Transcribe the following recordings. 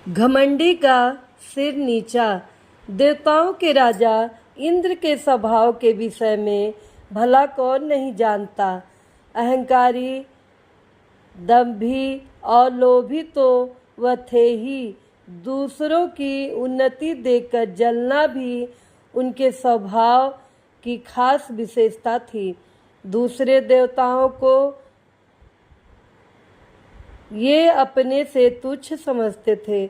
घमंडी का सिर नीचा। देवताओं के राजा इंद्र के स्वभाव के विषय में भला कौन नहीं जानता। अहंकारी, दंभी और लोभी तो वह थे ही। दूसरों की उन्नति देखकर जलना भी उनके स्वभाव की खास विशेषता थी। दूसरे देवताओं को ये अपने से तुच्छ समझते थे।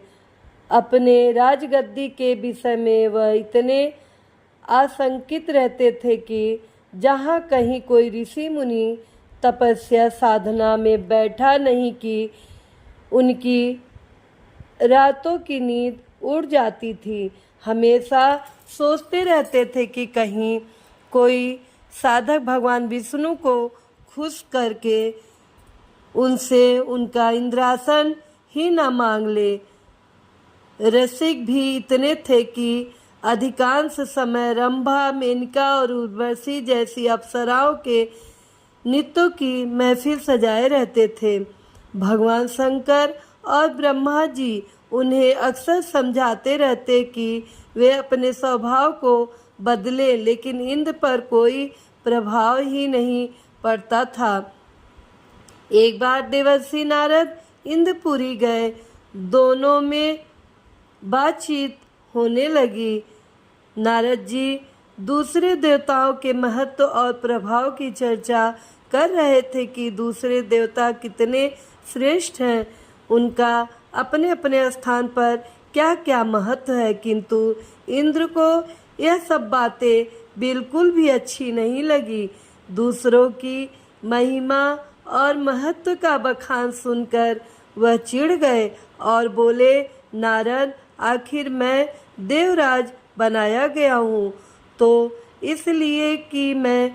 अपने राजगद्दी के विषय में वह इतने आशंकित रहते थे कि जहाँ कहीं कोई ऋषि मुनि तपस्या साधना में बैठा नहीं कि उनकी रातों की नींद उड़ जाती थी। हमेशा सोचते रहते थे कि कहीं कोई साधक भगवान विष्णु को खुश करके उनसे उनका इंद्रासन ही न मांग ले। रसिक भी इतने थे कि अधिकांश समय रंभा, मेनका और उर्वशी जैसी अप्सराओं के नृत्यों की महफिल सजाए रहते थे। भगवान शंकर और ब्रह्मा जी उन्हें अक्सर समझाते रहते कि वे अपने स्वभाव को बदले, लेकिन इंद्र पर कोई प्रभाव ही नहीं पड़ता था। एक बार देवर्षि नारद इंद्रपुरी गए। दोनों में बातचीत होने लगी। नारद जी दूसरे देवताओं के महत्व और प्रभाव की चर्चा कर रहे थे कि दूसरे देवता कितने श्रेष्ठ हैं, उनका अपने अपने स्थान पर क्या क्या महत्व है। किंतु इंद्र को यह सब बातें बिल्कुल भी अच्छी नहीं लगी। दूसरों की महिमा और महत्व का बखान सुनकर वह चिढ़ गए और बोले, नारद, आखिर मैं देवराज बनाया गया हूँ तो इसलिए कि मैं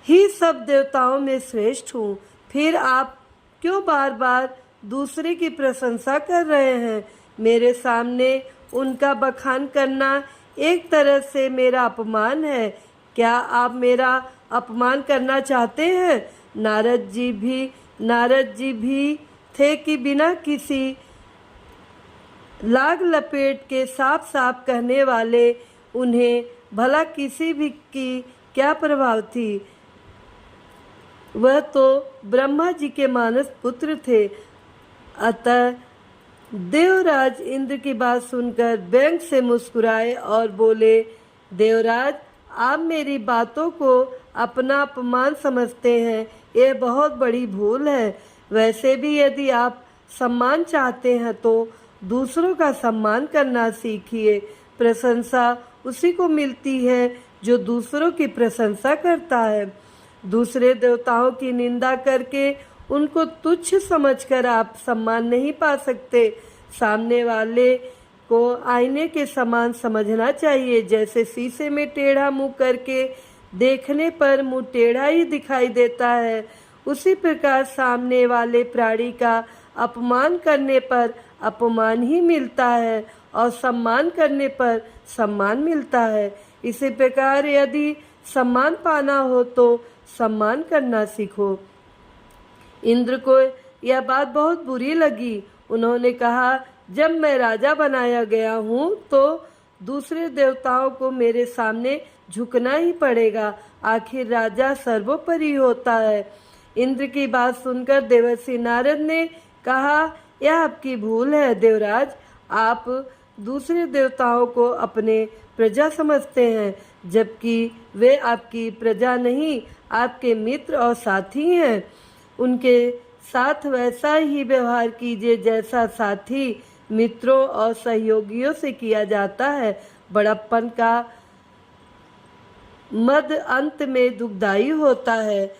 ही सब देवताओं में श्रेष्ठ हूँ। फिर आप क्यों बार बार दूसरे की प्रशंसा कर रहे हैं? मेरे सामने उनका बखान करना एक तरह से मेरा अपमान है। क्या आप मेरा अपमान करना चाहते हैं? नारद जी भी थे कि बिना किसी लाग लपेट के साफ साफ कहने वाले। उन्हें भला किसी भी की क्या प्रभाव थी? वह तो ब्रह्मा जी के मानस पुत्र थे। अतः देवराज इंद्र की बात सुनकर व्यंग से मुस्कुराए और बोले, देवराज, आप मेरी बातों को अपना अपमान समझते हैं, यह बहुत बड़ी भूल है। वैसे भी यदि आप सम्मान चाहते हैं तो दूसरों का सम्मान करना सीखिए। प्रशंसा उसी को मिलती है जो दूसरों की प्रशंसा करता है। दूसरे देवताओं की निंदा करके उनको तुच्छ समझकर आप सम्मान नहीं पा सकते। सामने वाले को आईने के समान समझना चाहिए। जैसे शीशे में टेढ़ा मुंह करके देखने पर मुंह टेढ़ा ही दिखाई देता है, उसी प्रकार सामने वाले प्राणी का अपमान करने पर अपमान ही मिलता है और सम्मान करने पर सम्मान मिलता है। इसी प्रकार यदि सम्मान पाना हो तो सम्मान करना सीखो। इंद्र को यह बात बहुत बुरी लगी। उन्होंने कहा, जब मैं राजा बनाया गया हूँ तो दूसरे देवताओं को मेरे सामने झुकना ही पड़ेगा। आखिर राजा सर्वोपरि होता है। इंद्र की बात सुनकर देवर्षि नारद ने कहा, यह आपकी भूल है देवराज। आप दूसरे देवताओं को अपने प्रजा समझते हैं, जबकि वे आपकी प्रजा नहीं, आपके मित्र और साथी हैं। उनके साथ वैसा ही व्यवहार कीजिए जैसा साथी, मित्रों और सहयोगियों से किया जाता है। बड़प्पन का मद अंत में दुखदाई होता है।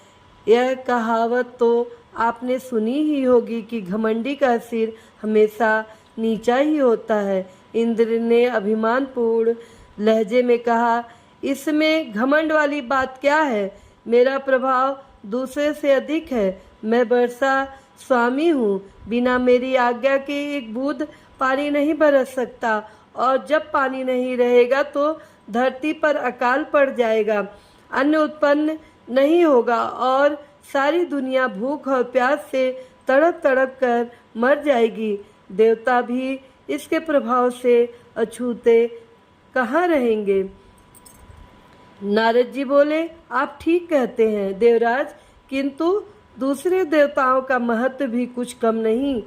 यह कहावत तो आपने सुनी ही होगी कि घमंडी का सिर हमेशा नीचा ही होता है। इंद्र ने अभिमानपूर्ण लहजे में कहा, इसमें घमंड वाली बात क्या है? मेरा प्रभाव दूसरे से अधिक है। मैं वर्षा स्वामी हूँ। बिना मेरी आज्ञा के एक बूंद पानी नहीं बरस सकता, और जब पानी नहीं रहेगा तो धरती पर अकाल पड़ जाएगा, अन्न उत्पन्न नहीं होगा और सारी दुनिया भूख और प्यास से तड़प तड़प कर मर जाएगी। देवता भी इसके प्रभाव से अछूते कहाँ रहेंगे। नारद जी बोले, आप ठीक कहते हैं देवराज, किंतु दूसरे देवताओं का महत्व भी कुछ कम नहीं।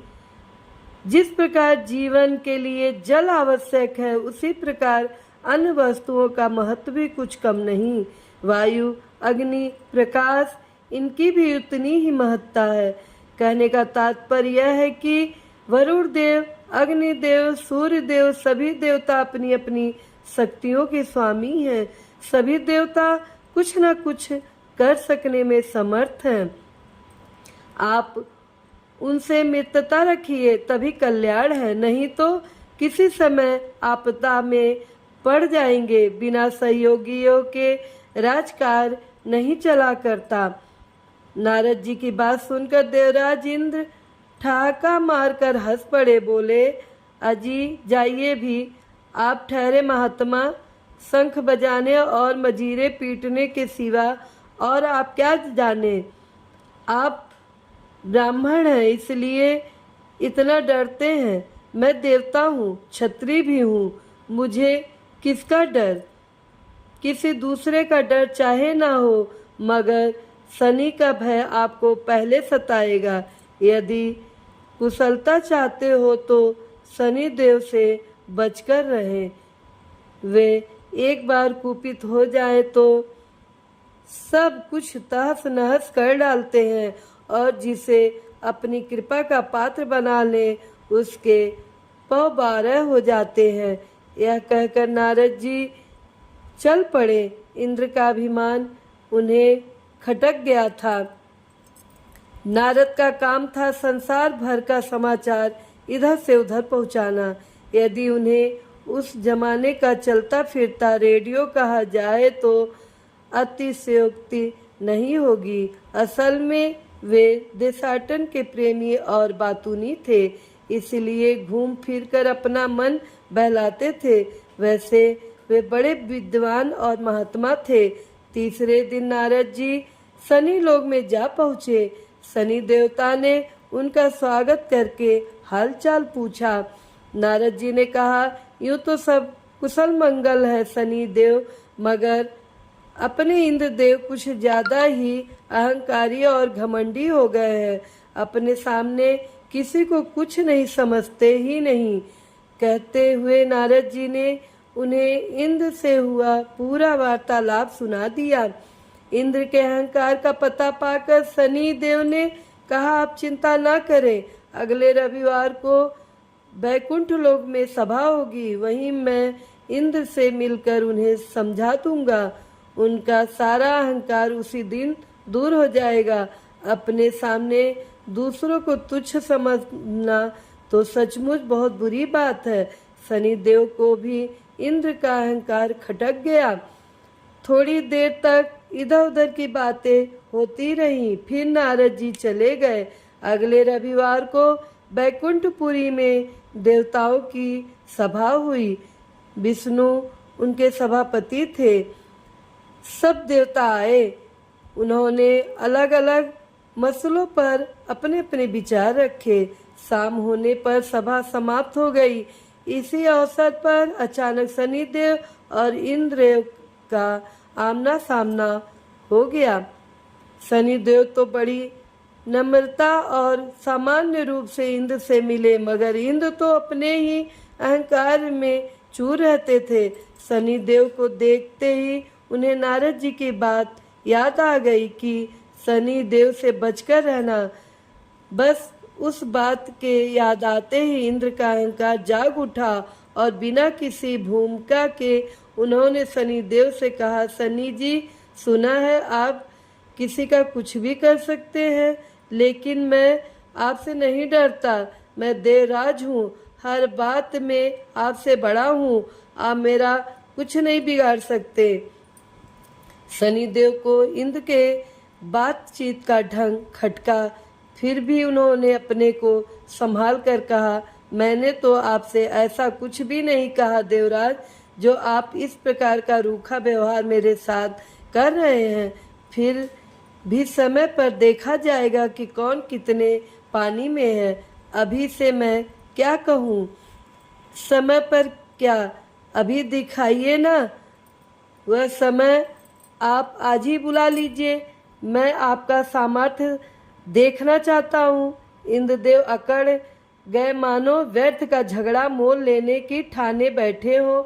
जिस प्रकार जीवन के लिए जल आवश्यक है, उसी प्रकार अन्य वस्तुओं का महत्व भी कुछ कम नहीं। वायु, अग्नि, प्रकाश, इनकी भी उतनी ही महत्ता है। कहने का तात्पर्य यह है कि वरुण देव, अग्निदेव, सूर्य देव सभी देवता अपनी अपनी शक्तियों के स्वामी हैं। सभी देवता कुछ न कुछ कर सकने में समर्थ हैं। आप उनसे मित्रता रखिए, तभी कल्याण है, नहीं तो किसी समय आपदा में पड़ जाएंगे। बिना सहयोगियों के राजकाज नहीं चला करता। नारद जी की बात सुनकर देवराज इंद्र ठहाका मारकर हंस पड़े। बोले, अजी जाइए भी, आप ठहरे महात्मा। शंख बजाने और मजीरे पीटने के सिवा और आप क्या जाने। आप ब्राह्मण हैं, इसलिए इतना डरते हैं। मैं देवता हूँ, क्षत्रिय भी हूँ, मुझे किसका डर। किसी दूसरे का डर चाहे ना हो, मगर शनि का भय आपको पहले सताएगा। यदि कुशलता चाहते हो तो शनि देव से बचकर रहें। वे एक बार कुपित हो जाए तो सब कुछ तहस नहस कर डालते हैं, और जिसे अपनी कृपा का पात्र बना ले उसके 12 हो जाते हैं। यह कहकर नारद जी चल पड़े। इंद्र का अभिमान उन्हें खटक गया था। नारद का काम था संसार भर का समाचार इधर से उधर पहुंचाना। यदि उन्हें उस जमाने का चलता फिरता रेडियो कहा जाए तो अतिशयोक्ति नहीं होगी। असल में वे देशाटन के प्रेमी और बातूनी थे, इसलिए घूम फिर कर अपना मन बहलाते थे। वैसे वे बड़े विद्वान और महात्मा थे। तीसरे दिन नारद जी शनि लोक में जा पहुँचे। शनि देवता ने उनका स्वागत करके हालचाल पूछा। नारद जी ने कहा, यूँ तो सब कुशल मंगल है शनि देव, मगर अपने इंद्र देव कुछ ज्यादा ही अहंकारी और घमंडी हो गए हैं। अपने सामने किसी को कुछ नहीं समझते ही नहीं। कहते हुए नारद जी ने उन्हें इंद्र से हुआ पूरा वार्तालाप सुना दिया। इंद्र के अहंकार का पता पाकर शनि देव ने कहा, आप चिंता न करें, अगले रविवार को बैकुंठ लोक में सभा होगी, वहीं मैं इंद्र से मिलकर उन्हें समझा दूंगा। उनका सारा अहंकार उसी दिन दूर हो जाएगा। अपने सामने दूसरों को तुच्छ समझना तो सचमुच बहुत बुरी बात है। शनि देव को भी इंद्र का अहंकार खटक गया। थोड़ी देर तक इधर उधर की बातें होती रहीं, फिर नारद जी चले गए। अगले रविवार को बैकुंठपुरी में देवताओं की सभा हुई। विष्णु उनके सभापति थे। सब देवता आए। उन्होंने अलग अलग मसलों पर अपने अपने विचार रखे। शाम होने पर सभा समाप्त हो गई। इसी अवसर पर अचानक शनिदेव और इंद्र का आमना सामना हो गया। शनिदेव तो बड़ी नम्रता और सामान्य रूप से इंद्र से मिले, मगर इंद्र तो अपने ही अहंकार में चूर रहते थे। शनिदेव को देखते ही उन्हें नारद जी की बात याद आ गई कि शनि देव से बचकर रहना। बस उस बात के याद आते ही इंद्र का अहंकार जाग उठा और बिना किसी भूमिका के उन्होंने शनि देव से कहा, शनि जी, सुना है आप किसी का कुछ भी कर सकते हैं, लेकिन मैं आपसे नहीं डरता। मैं देवराज हूँ, हर बात में आपसे बड़ा हूँ, आप मेरा कुछ नहीं बिगाड़ सकते। शनिदेव को इंद्र के बातचीत का ढंग खटका, फिर भी उन्होंने अपने को संभाल कर कहा, मैंने तो आपसे ऐसा कुछ भी नहीं कहा देवराज, जो आप इस प्रकार का रूखा व्यवहार मेरे साथ कर रहे हैं। फिर भी समय पर देखा जाएगा कि कौन कितने पानी में है। अभी से मैं क्या कहूँ। समय पर क्या अभी दिखाइए ना, वह समय आप आज ही बुला लीजिए, मैं आपका सामर्थ्य देखना चाहता हूँ। इंद्रदेव अकड़ गए, मानो व्यर्थ का झगड़ा मोल लेने की ठाने बैठे हो।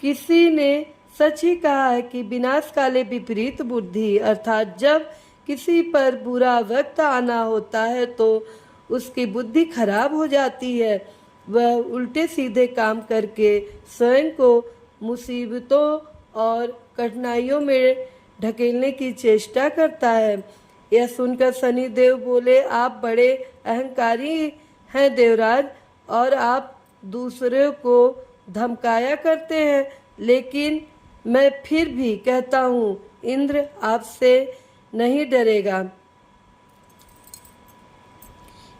किसी ने सच ही कहा है कि विनाश काले विपरीत बुद्धि, अर्थात जब किसी पर बुरा वक्त आना होता है तो उसकी बुद्धि खराब हो जाती है। वह उल्टे सीधे काम करके स्वयं को मुसीबतों और कठिनाइयों में ढकेलने की चेष्टा करता है। यह सुनकर शनिदेव बोले, आप बड़े अहंकारी हैं देवराज, और आप दूसरे को धमकाया करते हैं, लेकिन मैं फिर भी कहता हूँ इंद्र आपसे नहीं डरेगा।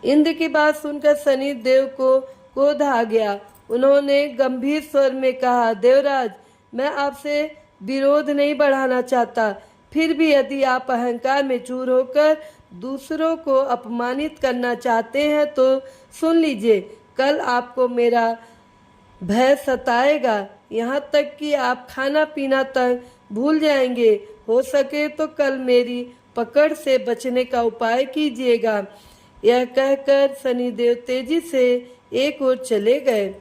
इंद्र की बात सुनकर शनिदेव को क्रोध आ गया। उन्होंने गंभीर स्वर में कहा, देवराज, मैं आपसे विरोध नहीं बढ़ाना चाहता, फिर भी यदि आप अहंकार में चूर होकर दूसरों को अपमानित करना चाहते हैं तो सुन लीजिए, कल आपको मेरा भय सताएगा, यहाँ तक कि आप खाना पीना तक भूल जाएंगे। हो सके तो कल मेरी पकड़ से बचने का उपाय कीजिएगा। यह कहकर शनिदेव तेजी से एक ओर चले गए।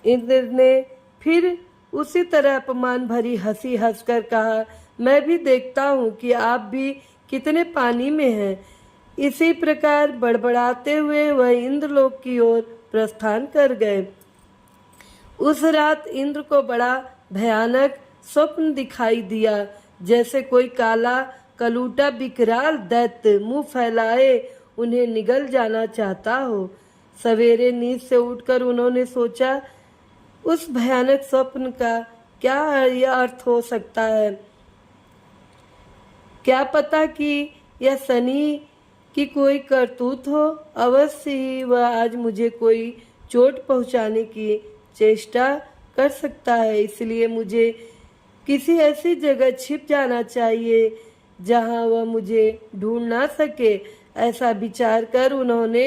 इंद्र ने फिर उसी तरह अपमान भरी हंसी हंसकर कहा, मैं भी देखता हूँ कि आप भी कितने पानी में हैं। इसी प्रकार बड़बड़ाते हुए वह इंद्रलोक की ओर प्रस्थान कर गए। उस रात इंद्र को बड़ा भयानक स्वप्न दिखाई दिया, जैसे कोई काला कलूटा विकराल दैत्य मुंह फैलाए उन्हें निगल जाना चाहता हो। सवेरे नींद से उठकर उन्होंने सोचा, उस भयानक स्वप्न का क्या अर्थ हो सकता है। क्या पता कि यह शनि की कोई करतूत हो। अवश्य ही वह आज मुझे कोई चोट पहुंचाने की चेष्टा कर सकता है, इसलिए मुझे किसी ऐसी जगह छिप जाना चाहिए जहां वह मुझे ढूंढ ना सके। ऐसा विचार कर उन्होंने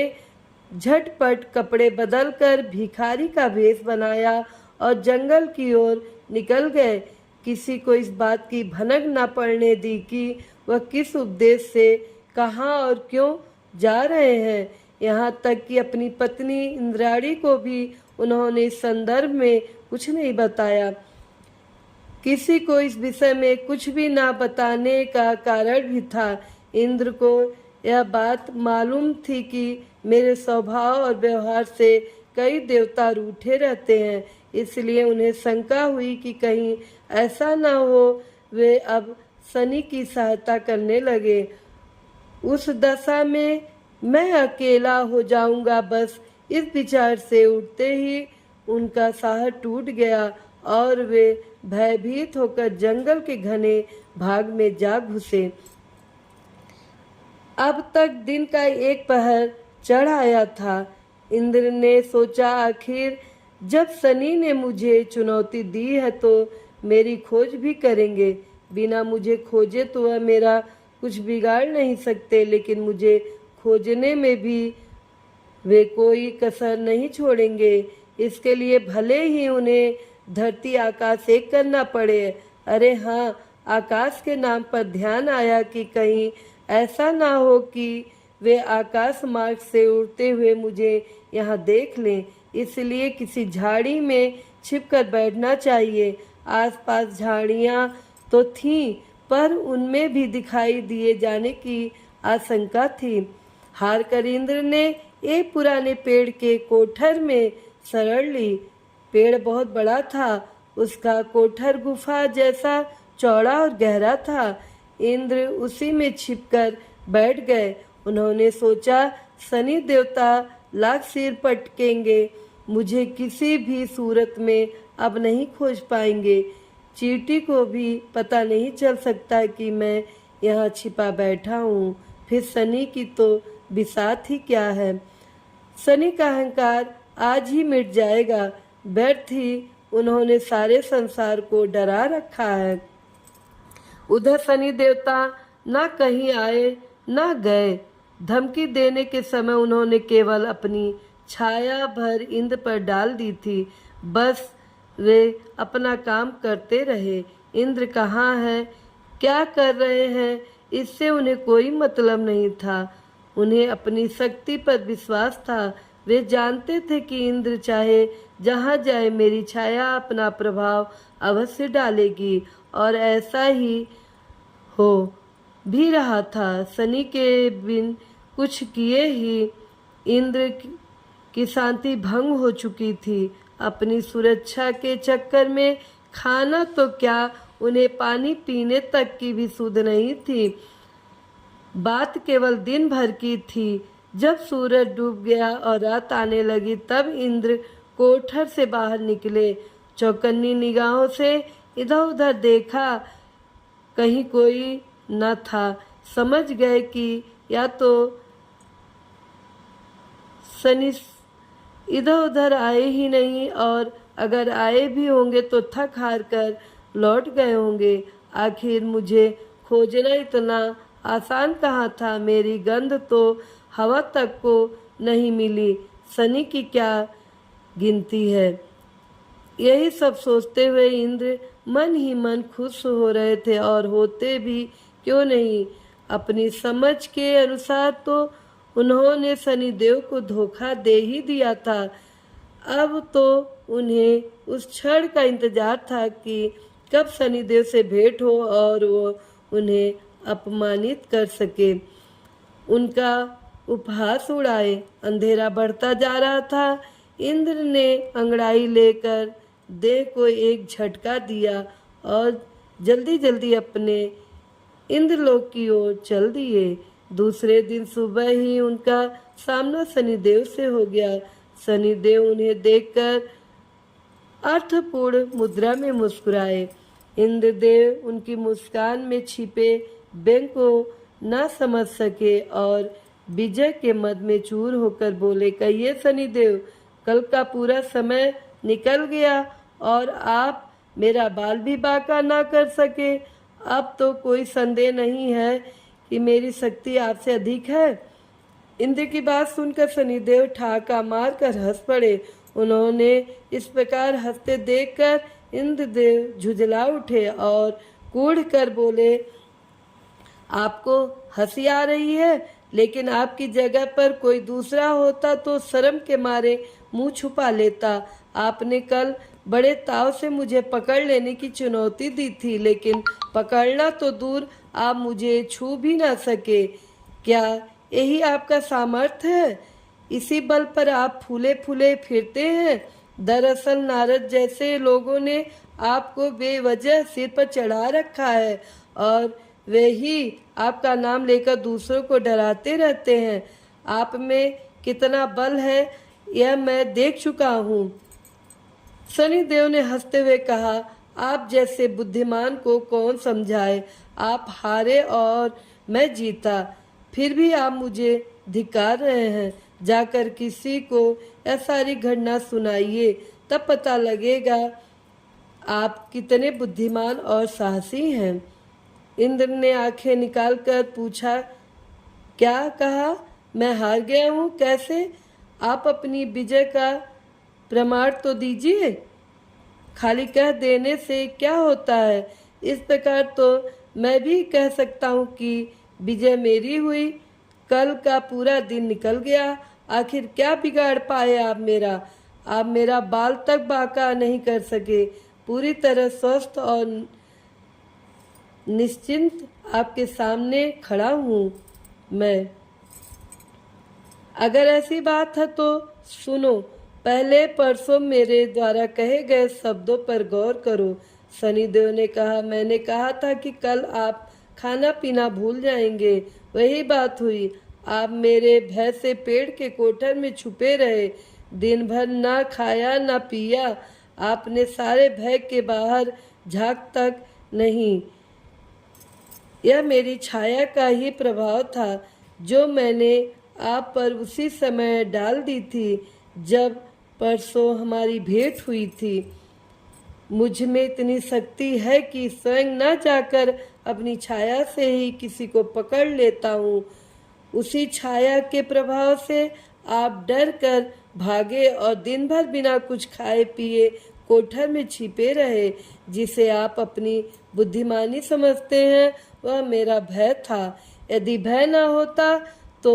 झटपट कपड़े बदलकर भिखारी का भेष बनाया और जंगल की ओर निकल गए। किसी को इस बात की भनक न पड़ने दी कि वह किस उपदेश से कहाँ और क्यों जा रहे हैं। यहाँ तक कि अपनी पत्नी इंद्राणी को भी उन्होंने इस संदर्भ में कुछ नहीं बताया। किसी को इस विषय में कुछ भी ना बताने का कारण भी था। इंद्र को यह बात मालूम थी कि मेरे स्वभाव और व्यवहार से कई देवता रूठे रहते हैं, इसलिए उन्हें शंका हुई कि कहीं ऐसा न हो वे अब शनि की सहायता करने लगे। उस दशा में मैं अकेला हो जाऊंगा, बस इस विचार से उठते ही उनका साहस टूट गया और वे भयभीत होकर जंगल के घने भाग में जा घुसे। अब तक दिन का एक पहर चढ़ आया था। इंद्र ने सोचा, आखिर जब शनि ने मुझे चुनौती दी है तो मेरी खोज भी करेंगे। बिना मुझे खोजे तो वह मेरा कुछ बिगाड़ नहीं सकते, लेकिन मुझे खोजने में भी वे कोई कसर नहीं छोड़ेंगे। इसके लिए भले ही उन्हें धरती आकाश एक करना पड़े। अरे हाँ, आकाश के नाम पर ध्यान आया कि कहीं ऐसा ना हो कि वे आकाश मार्ग से उड़ते हुए मुझे यहाँ देख लें, इसलिए किसी झाड़ी में छिपकर बैठना चाहिए। आसपास झाड़ियाँ तो थीं, पर उनमें भी दिखाई दिए जाने की आशंका थी। हार कर इंद्र ने एक पुराने पेड़ के कोठर में शरण ली। पेड़ बहुत बड़ा था, उसका कोठर गुफा जैसा चौड़ा और गहरा था। इंद्र उसी में छिपकर बैठ गए। उन्होंने सोचा, शनि देवता लाख सिर पटकेंगे, मुझे किसी भी सूरत में अब नहीं खोज पाएंगे। चींटी को भी पता नहीं चल सकता कि मैं यहाँ छिपा बैठा हूँ। फिर शनि की तो बिसात ही क्या है। शनि का अहंकार आज ही मिट जाएगा। व्यर्थ ही उन्होंने सारे संसार को डरा रखा है। उधर शनि देवता न कहीं आए न गए। धमकी देने के समय उन्होंने केवल अपनी छाया भर इंद्र पर डाल दी थी। बस वे अपना काम करते रहे। इंद्र कहाँ है, क्या कर रहे हैं, इससे उन्हें कोई मतलब नहीं था। उन्हें अपनी शक्ति पर विश्वास था। वे जानते थे कि इंद्र चाहे जहाँ जाए मेरी छाया अपना प्रभाव अवश्य डालेगी, और ऐसा ही हो भी रहा था। शनि के बिन कुछ किए ही इंद्र की शांति भंग हो चुकी थी। अपनी सुरक्षा के चक्कर में खाना तो क्या, उन्हें पानी पीने तक की भी सुध नहीं थी। बात केवल दिन भर की थी। जब सूरज डूब गया और रात आने लगी तब इंद्र कोठर से बाहर निकले। चौकन्नी निगाहों से इधर उधर देखा, कहीं कोई न था। समझ गए कि या तो शनि इधर उधर आए ही नहीं, और अगर आए भी होंगे तो थक हार कर लौट गए होंगे। आखिर मुझे खोजना इतना आसान कहाँ था। मेरी गंध तो हवा तक को नहीं मिली। शनि की क्या गिनती है। यही सब सोचते हुए इंद्र मन ही मन खुश हो रहे थे, और होते भी क्यों नहीं। अपनी समझ के अनुसार तो उन्होंने शनिदेव को धोखा दे ही दिया था। अब तो उन्हें उस क्षण का इंतजार था कि कब शनिदेव से भेंट हो और वो उन्हें अपमानित कर सके, उनका उपहास उड़ाए। अंधेरा बढ़ता जा रहा था। इंद्र ने अंगड़ाई लेकर देह को एक झटका दिया और जल्दी जल्दी अपने इंद्रलोक की ओर चल दिए। दूसरे दिन सुबह ही उनका सामना शनिदेव से हो गया। शनिदेव उन्हें देखकर अर्थपूर्ण मुद्रा में मुस्कुराए। इंद्रदेव उनकी मुस्कान में छिपे व्यंग को न समझ सके और विजय के मद में चूर होकर बोले, कहिए शनिदेव, कल का पूरा समय निकल गया और आप मेरा बाल भी बांका ना कर सके। अब तो कोई संदेह नहीं है कि मेरी शक्ति आपसे अधिक है। इंद्र की बात सुनकर शनिदेव ठाका मारकर हंस पड़े। उन्होंने इस प्रकार हंसते देखकर इंद्रदेव झुंझला उठे और कूढ़ कर बोले, आपको हंसी आ रही है, लेकिन आपकी जगह पर कोई दूसरा होता तो शर्म के मारे मुंह छुपा लेता। आपने कल बड़े ताव से मुझे पकड़ लेने की चुनौती दी थी, लेकिन पकड़ना तो दूर, आप मुझे छू भी ना सके। क्या यही आपका सामर्थ्य है? इसी बल पर आप फूले फूले फिरते हैं। दरअसल नारद जैसे लोगों ने आपको बेवजह सिर पर चढ़ा रखा है और वे ही आपका नाम लेकर दूसरों को डराते रहते हैं। आप में कितना बल है यह मैं देख चुका हूँ। शनिदेव ने हंसते हुए कहा, आप जैसे बुद्धिमान को कौन समझाए। आप हारे और मैं जीता, फिर भी आप मुझे धिक्कार रहे हैं। जाकर किसी को यह सारी घटना सुनाइए, तब पता लगेगा आप कितने बुद्धिमान और साहसी हैं। इंद्र ने आंखें निकालकर पूछा, क्या कहा? मैं हार गया हूँ? कैसे? आप अपनी विजय का प्रमाण तो दीजिए। खाली कह देने से क्या होता है? इस प्रकार तो मैं भी कह सकता हूँ कि विजय मेरी हुई। कल का पूरा दिन निकल गया, आखिर क्या बिगाड़ पाए आप मेरा? आप मेरा बाल तक बांका नहीं कर सके। पूरी तरह स्वस्थ और निश्चिंत आपके सामने खड़ा हूँ मैं। अगर ऐसी बात है तो सुनो, पहले परसों मेरे द्वारा कहे गए शब्दों पर गौर करो। शनिदेव ने कहा, मैंने कहा था कि कल आप खाना पीना भूल जाएंगे, वही बात हुई। आप मेरे भय से पेड़ के कोठर में छुपे रहे, दिन भर ना खाया ना पिया। आपने सारे भय के बाहर झांक तक नहीं। यह मेरी छाया का ही प्रभाव था जो मैंने आप पर उसी समय डाल दी थी जब परसों हमारी भेंट हुई थी। मुझ में इतनी शक्ति है कि स्वयं न जाकर अपनी छाया से ही किसी को पकड़ लेता हूँ। उसी छाया के प्रभाव से आप डर कर भागे और दिन भर बिना कुछ खाए पिए कोठर में छिपे रहे। जिसे आप अपनी बुद्धिमानी समझते हैं वह मेरा भय था। यदि भय न होता तो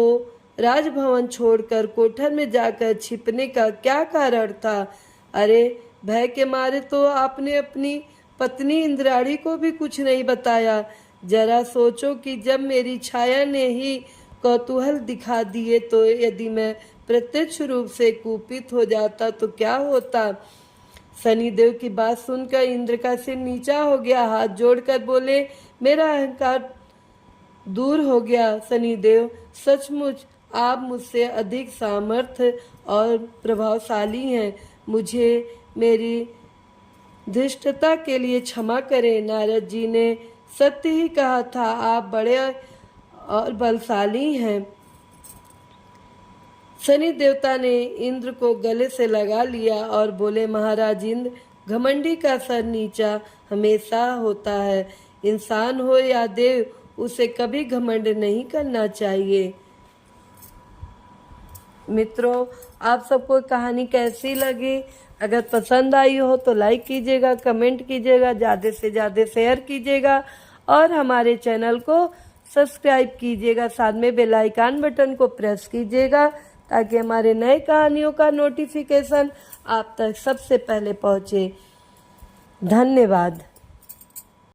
राजभवन छोड़कर कोठर में जाकर छिपने का क्या कारण था? अरे भय के मारे तो आपने अपनी पत्नी इंद्राणी को भी कुछ नहीं बताया। जरा सोचो कि जब मेरी छाया ने ही कौतूहल दिखा दिए तो यदि मैं प्रत्यक्ष रूप से कुपित हो जाता तो क्या होता? शनिदेव की बात सुनकर इंद्र का सिर नीचा हो गया। हाथ जोड़कर बोले, मेरा अहंकार दूर हो गया। शनिदेव, सचमुच आप मुझसे अधिक सामर्थ्य और प्रभावशाली हैं। मुझे मेरी धृष्टता के लिए क्षमा करें। नारद जी ने सत्य ही कहा था, आप बड़े और बलशाली हैं। शनि देवता ने इंद्र को गले से लगा लिया और बोले, महाराज इंद्र, घमंडी का सर नीचा हमेशा होता है। इंसान हो या देव, उसे कभी घमंड नहीं करना चाहिए। मित्रों, आप सबको कहानी कैसी लगी? अगर पसंद आई हो तो लाइक कीजिएगा, कमेंट कीजिएगा, ज़्यादा से ज़्यादा शेयर कीजिएगा और हमारे चैनल को सब्सक्राइब कीजिएगा। साथ में बेल आइकन बटन को प्रेस कीजिएगा ताकि हमारे नए कहानियों का नोटिफिकेशन आप तक सबसे पहले पहुँचे। धन्यवाद।